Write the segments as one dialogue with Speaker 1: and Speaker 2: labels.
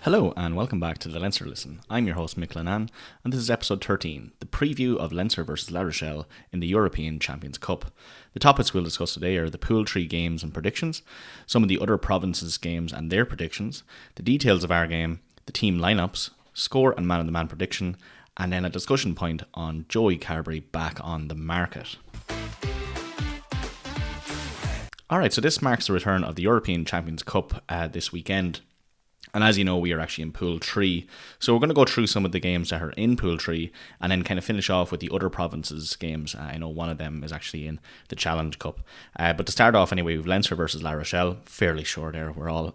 Speaker 1: Hello and welcome back to the Leinster Listen. I'm your host Mick Lennon and this is episode 13, the preview of Leinster versus La Rochelle in the European Champions Cup. The topics we'll discuss today are the Pool 3 games and predictions, some of the other provinces' games and their predictions, the details of our game, the team lineups, score and man of the man prediction, and then a discussion point on Joey Carbery back on the market. Alright, so this marks the return of the European Champions Cup this weekend. And as you know, we are actually in Pool 3. So we're going to go through some of the games that are in Pool 3 and then kind of finish off with the other provinces' games. I know one of them is actually in the Challenge Cup. But to start off anyway, we've Leinster versus La Rochelle. Fairly sure there. We're all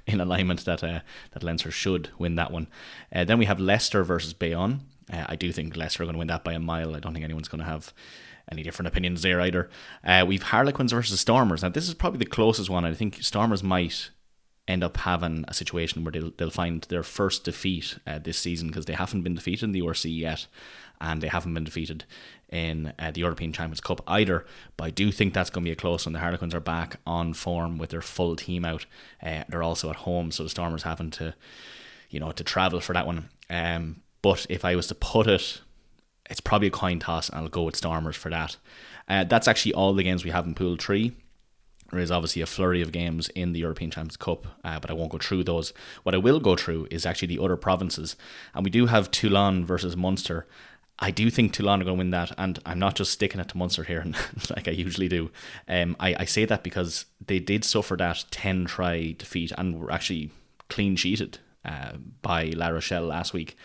Speaker 1: in alignment that Leinster should win that one. Then we have Leicester versus Bayonne. I do think Leicester are going to win that by a mile. I don't think anyone's going to have any different opinions there either. We've Harlequins versus Stormers. Now this is probably the closest one. I think Stormers might end up having a situation where they'll find their first defeat this season, because they haven't been defeated in the URC yet and they haven't been defeated in the European Champions Cup either. But I do think that's going to be a close one. The Harlequins are back on form with their full team out. They're also at home, so the Stormers having to travel for that one. But if I was to put it, it's probably a coin toss and I'll go with Stormers for that. That's actually all the games we have in Pool 3. There is obviously a flurry of games in the European Champions Cup, but I won't go through those. What I will go through is actually the other provinces. And we do have Toulon versus Munster. I do think Toulon are going to win that, and I'm not just sticking it to Munster here like I usually do. I say that because they did suffer that 10-try defeat and were actually clean-sheeted by La Rochelle last week.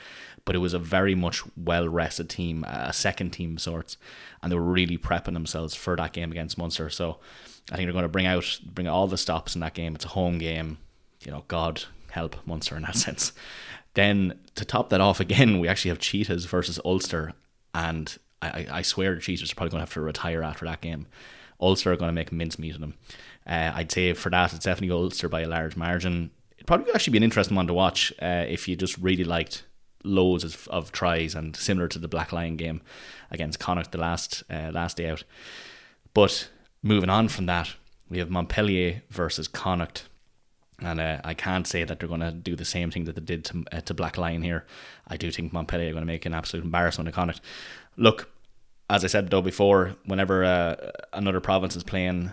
Speaker 1: But it was a very much well-rested team, a second team of sorts, and they were really prepping themselves for that game against Munster. So I think they're going to bring all the stops in that game. It's a home game. God help Munster in that sense. Then to top that off again, we actually have Cheetahs versus Ulster, and I swear the Cheetahs are probably going to have to retire after that game. Ulster are going to make mincemeat of them. I'd say for that, it's definitely Ulster by a large margin. It'd probably actually be an interesting one to watch if you just really liked loads of tries, and similar to the Black Lion game against Connacht the last day out. But moving on from that, we have Montpellier versus Connacht, and I can't say that they're going to do the same thing that they did to Black Lion here. I do think Montpellier are going to make an absolute embarrassment of Connacht. Look, as I said though before, whenever another province is playing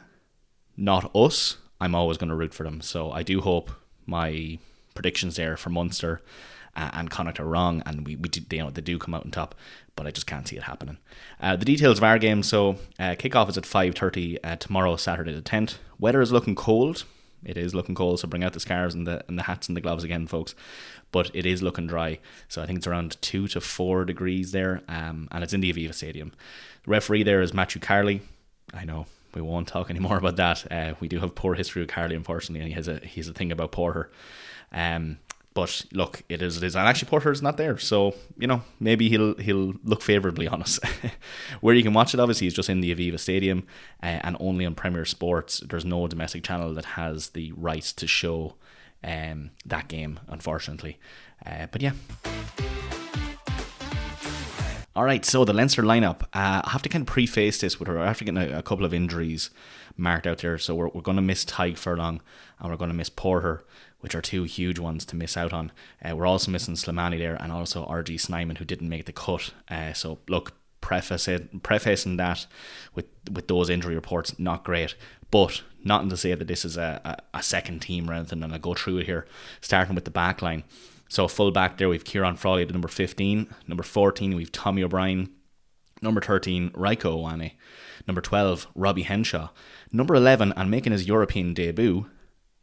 Speaker 1: not us, I'm always going to root for them. So I do hope my predictions there for Munster and Connacht are wrong, and we do, they do come out on top, but I just can't see it happening. The details of our game: so kickoff is at 5:30 tomorrow, Saturday the 10th. Weather is looking cold. It is looking cold, so bring out the scarves and the hats and the gloves again, folks. But it is looking dry, so I think it's around 2 to 4 degrees there, and it's in the Aviva Stadium. The referee there is Matthew Carley. I know we won't talk anymore about that. We do have poor history with Carley, unfortunately, and he has a thing about Porter. But look, it is. And actually, Porter is not there, so maybe he'll look favourably on us. Where you can watch it, obviously, is just in the Aviva Stadium, and only on Premier Sports. There's no domestic channel that has the rights to show that game, unfortunately. But yeah. All right, so the Leinster lineup. I have to kind of preface this with after getting a couple of injuries marked out there. So we're going to miss Tyke Furlong and we're going to miss Porter, which are two huge ones to miss out on. We're also missing Slimani there, and also RG Snyman, who didn't make the cut. So look, prefacing that with those injury reports, not great, but nothing to say that this is a second team or anything. And I'll go through it here, starting with the back line. So full back there, we've Kieran Frawley at number 15. Number 14, we've Tommy O'Brien. Number 13, Raiko Owane. Number 12, Robbie Henshaw. Number 11, and making his European debut,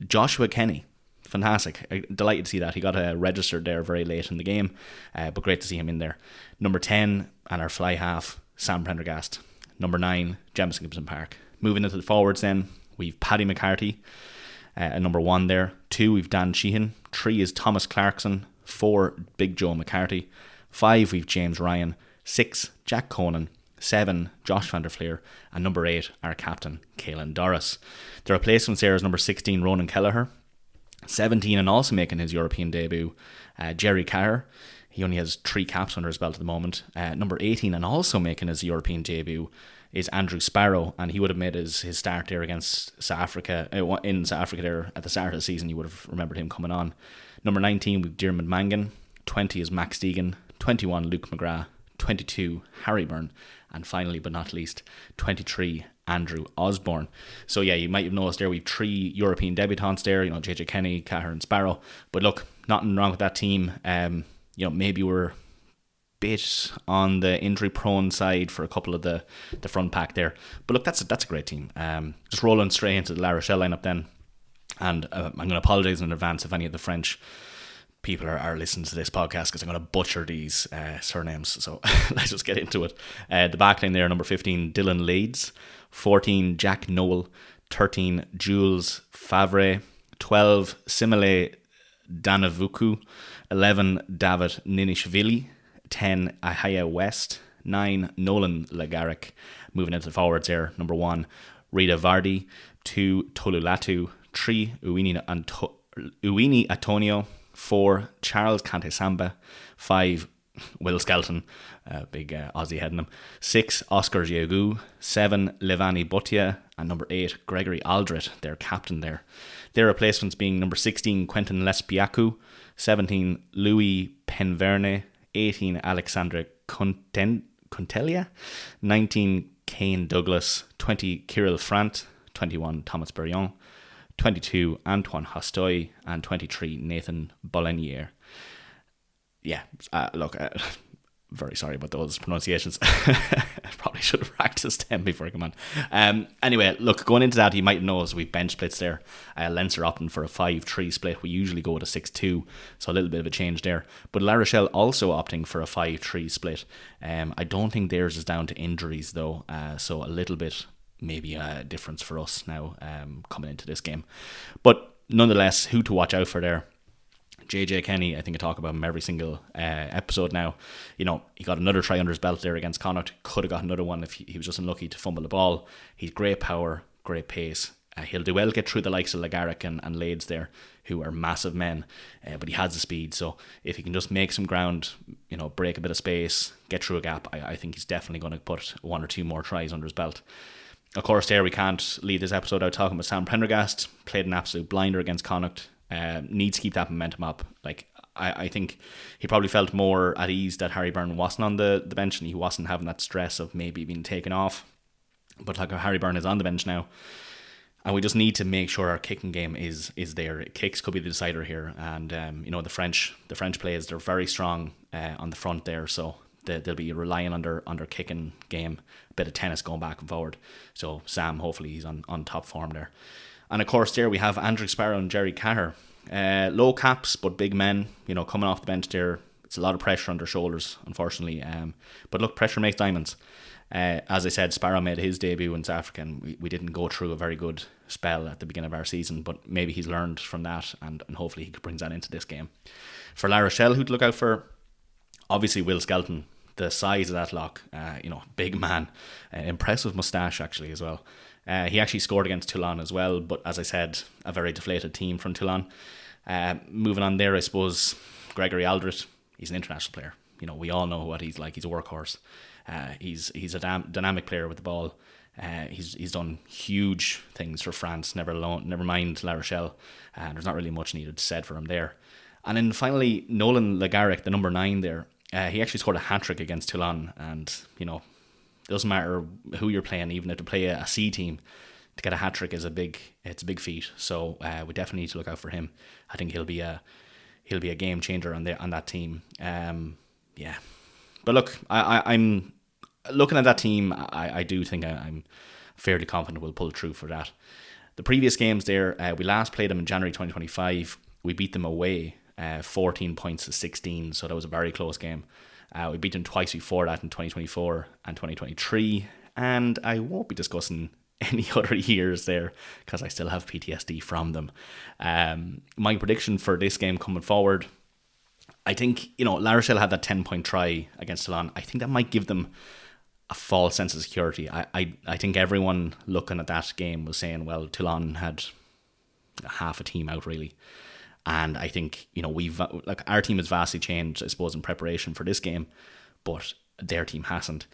Speaker 1: Joshua Kenny. Fantastic. I'm delighted to see that. He got registered there very late in the game, but great to see him in there. Number 10, and our fly half, Sam Prendergast. Number 9, Jamison Gibson Park. Moving into the forwards then, we've Paddy McCarthy at number 1 there. 2, we've Dan Sheehan. 3 is Thomas Clarkson. 4, Big Joe McCarthy. 5, we've James Ryan. 6, Jack Conan. 7, Josh van der Fleer. And number 8, our captain, Caelan Doris. The replacements there is number 16, Ronan Kelleher. 17, and also making his European debut, Jerry Carr. He only has 3 caps under his belt at the moment. Number 18, and also making his European debut, is Andrew Sparrow, and he would have made his start there against South Africa, in South Africa there at the start of the season. You would have remembered him coming on. Number 19, we've Diarmuid Mangan. 20 is Max Deegan. 21, Luke McGrath. 22, Harry Byrne. And finally, but not least, 23, Andrew Osborne. So yeah, you might have noticed there we've 3 European debutants there, JJ Kenny, Cahir and Sparrow. But look, nothing wrong with that team. Maybe we're bit on the injury prone side for a couple of the front pack there. But look, that's a great team. Just rolling straight into the La Rochelle lineup then. And I'm going to apologise in advance if any of the French people are listening to this podcast, because I'm going to butcher these surnames. So let's just get into it. The backline there, number 15, Dylan Leeds. 14, Jack Noel. 13, Jules Favre. 12, Simile Danavuku. 11, David Ninishvili. 10, Ahaya West. 9, Nolan Lagaric. Moving into the forwards there, number 1, Rita Vardy. 2, Tolulatu. 3, Uini Antonio. 4, Charles Kantesamba. 5, Will Skelton, big Aussie head in him. 6, Oscar Giagu. 7, Levani Butia. And number 8, Gregory Aldrit, their captain there. Their replacements being number 16, Quentin Lespiaku. 17, Louis Penverne. 18, Alexandra Contelia. 19, Kane Douglas. 20, Kirill Frant. 21, Thomas Berrion. 22, Antoine Hostoy. And 23, Nathan Bolenier. Yeah, very sorry about those pronunciations. Probably should have practiced them before I come on. Anyway, look, going into that, you might know as we bench splits there. Leinster opting for a 5-3 split. We usually go with a 6-2, so a little bit of a change there. But La Rochelle also opting for a 5-3 split. I don't think theirs is down to injuries though, so a little bit maybe a difference for us now coming into this game. But nonetheless, who to watch out for there? JJ Kenny, I think I talk about him every single episode now. He got another try under his belt there against Connacht. Could have got another one if he was just unlucky to fumble the ball. He's great power, great pace. He'll do well to get through the likes of Lagaric and Lades there, who are massive men, but he has the speed. So if he can just make some ground, break a bit of space, get through a gap, I think he's definitely going to put 1 or 2 more tries under his belt. Of course, there we can't leave this episode out talking about Sam Prendergast. Played an absolute blinder against Connacht. Needs to keep that momentum up. I think he probably felt more at ease that Harry Byrne wasn't on the bench and he wasn't having that stress of maybe being taken off. But Harry Byrne is on the bench now, and we just need to make sure our kicking game is there. Kicks could be the decider here, and the French players, they're very strong on the front there, so they'll be relying on their kicking game, a bit of tennis going back and forward. So Sam, hopefully he's on top form there. And of course there we have Andrew Sparrow and Jerry Cahir. Low caps but big men, coming off the bench there. It's a lot of pressure on their shoulders, unfortunately. But look, pressure makes diamonds. As I said, Sparrow made his debut in South Africa, and we didn't go through a very good spell at the beginning of our season, but maybe he's learned from that, and hopefully he brings that into this game. For La Rochelle, who to look out for? Obviously Will Skelton. The size of that lock, big man, impressive moustache actually as well. He actually scored against Toulon as well, but as I said, a very deflated team from Toulon. Moving on there, I suppose, Gregory Aldrit, he's an international player. We all know what he's like. He's a workhorse. He's a dynamic player with the ball. He's done huge things for France, never mind La Rochelle. There's not really much needed said for him there. And then finally, Nolan Lagaric, the number 9 there. He actually scored a hat-trick against Toulon, and doesn't matter who you're playing, even if to play a C team, to get a hat-trick is a big feat. So we definitely need to look out for him. I think he'll be a game changer on that team. But look, I'm looking at that team. I do think I'm fairly confident we'll pull through for that. The previous games there, we last played them in January 2025. We beat them away 14 points to 16, so that was a very close game. We beat them twice before that in 2024 and 2023, and I won't be discussing any other years there because I still have PTSD from them. My prediction for this game coming forward, I think, La Rochelle had that 10-point try against Toulon. I think that might give them a false sense of security. I think everyone looking at that game was saying, well, Toulon had half a team out really. And I think, our team has vastly changed, I suppose, in preparation for this game, but their team hasn't.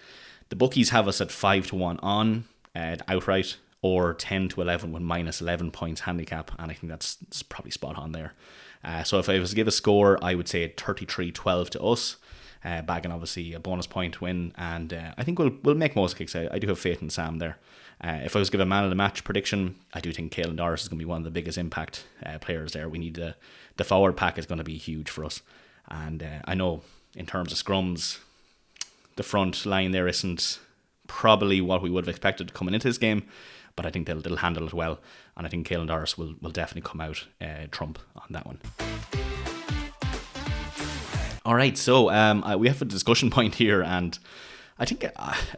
Speaker 1: The bookies have us at 5-1 on outright, or 10-11 with -11 points handicap, and I think that's probably spot on there. So if I was to give a score, I would say 33-12 to us, bagging obviously a bonus point win, and I think we'll make most kicks. I do have faith in Sam there. If I was to give a man of the match prediction, I do think Caelan Doris is going to be one of the biggest impact players there. We need the forward pack is going to be huge for us, and I know in terms of scrums, the front line there isn't probably what we would have expected coming into this game, but I think they'll handle it well, and I think Caelan Doris will definitely come out trump on that one. Alright, so we have a discussion point here, and I think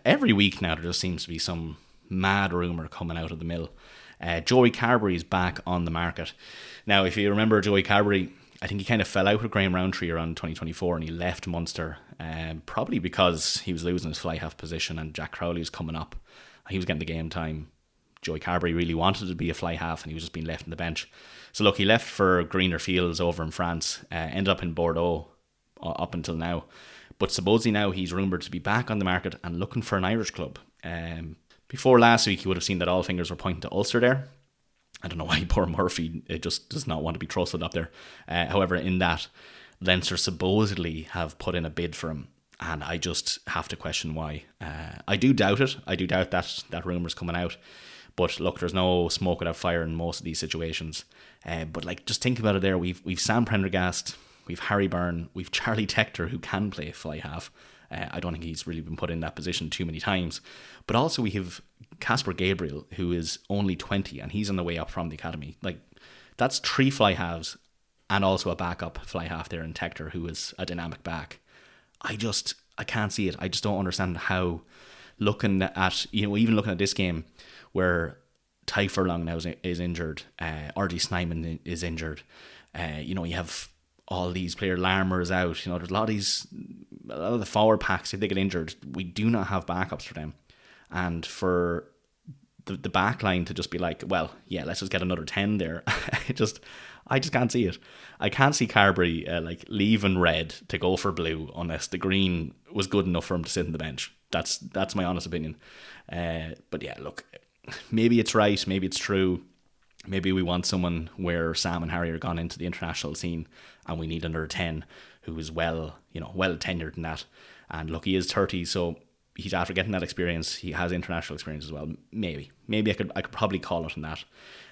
Speaker 1: every week now there just seems to be some mad rumour coming out of the mill. Joey Carbery is back on the market. Now, if you remember Joey Carbery, I think he kind of fell out with Graham Rowntree around 2024 and he left Munster, probably because he was losing his fly half position and Jack Crowley was coming up. He was getting the game time. Joey Carbery really wanted to be a fly half and he was just being left on the bench. So look, he left for greener fields over in France, ended up in Bordeaux up until now. But supposedly now he's rumoured to be back on the market and looking for an Irish club. Before last week, you would have seen that all fingers were pointing to Ulster there. I don't know why poor Murphy just does not want to be trusted up there. However, in that, Leinster supposedly have put in a bid for him, and I just have to question why. I do doubt it. I do doubt that rumour's coming out. But look, there's no smoke without fire in most of these situations. But like, just think about it there. We've Sam Prendergast, we've Harry Byrne, we've Charlie Tector, who can play fly half. I don't think he's really been put in that position too many times. But also we have Casper Gabriel, who is only 20 and he's on the way up from the academy. Like, that's 3 fly halves and also a backup fly half there in Tector, who is a dynamic back. I can't see it. I just don't understand how, looking at, even looking at this game where Ty Furlong now is injured, RG Snyman is injured, you have all these players, Larmer is out, there's a lot of the forward packs, if they get injured, we do not have backups for them. And for the back line to just be like, well, yeah, let's just get another 10 there. I just can't see it. I can't see Carbery leaving red to go for blue unless the green was good enough for him to sit on the bench. That's my honest opinion. But yeah, look, maybe it's right, maybe it's true. Maybe we want someone where Sam and Harry are gone into the international scene and we need another 10 who is well tenured in that. And look, he is 30, so he's after getting that experience. He has international experience as well. Maybe I could probably call it on that.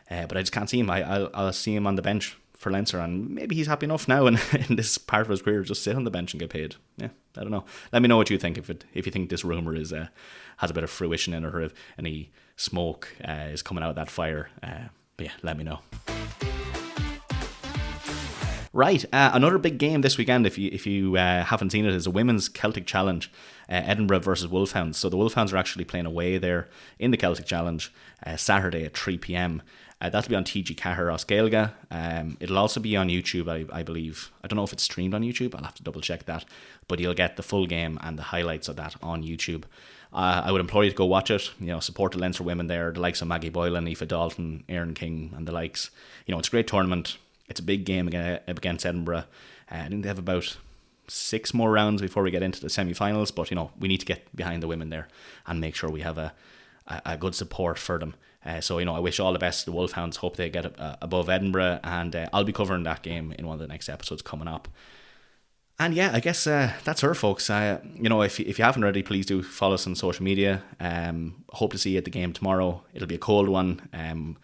Speaker 1: But I just can't see him. I'll see him on the bench for Leinster, and maybe he's happy enough now in this part of his career just sit on the bench and get paid. Yeah, I don't know. Let me know what you think if you think this rumour is has a bit of fruition in it, or if any smoke is coming out of that fire. But yeah, let me know. Right, another big game this weekend, if you haven't seen it, is a women's Celtic Challenge, Edinburgh versus Wolfhounds. So the Wolfhounds are actually playing away there in the Celtic Challenge Saturday at 3 p.m. That'll be on TG Cahir Oscailga. It'll also be on YouTube, I believe. I don't know if it's streamed on YouTube. I'll have to double check that. But you'll get the full game and the highlights of that on YouTube. I would implore you to go watch it. Support the Leinster women there, the likes of Maggie Boylan, Aoife Dalton, Erin King, and the likes. It's a great tournament. It's a big game against Edinburgh. I think they have about 6 more rounds before we get into the semi-finals. But we need to get behind the women there and make sure we have a good support for them. So I wish all the best to the Wolfhounds. Hope they get above Edinburgh, and I'll be covering that game in one of the next episodes coming up. And yeah, I guess that's her, folks. If you haven't already, please do follow us on social media. Hope to see you at the game tomorrow. It'll be a cold one.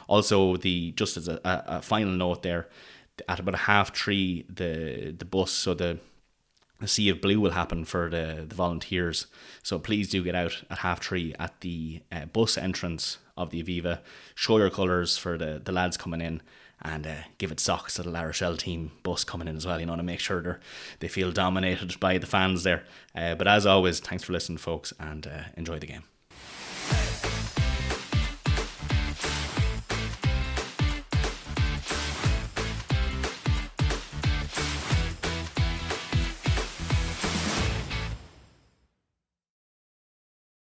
Speaker 1: Also, just as a final note there, at about 3:30, the bus, so the Sea of Blue will happen for the volunteers. So please do get out at 3:30 at the bus entrance of the Aviva. Show your colours for the lads coming in, and give it socks to the La Rochelle team bus coming in as well, to make sure they feel dominated by the fans there. But as always, thanks for listening, folks, and enjoy the game.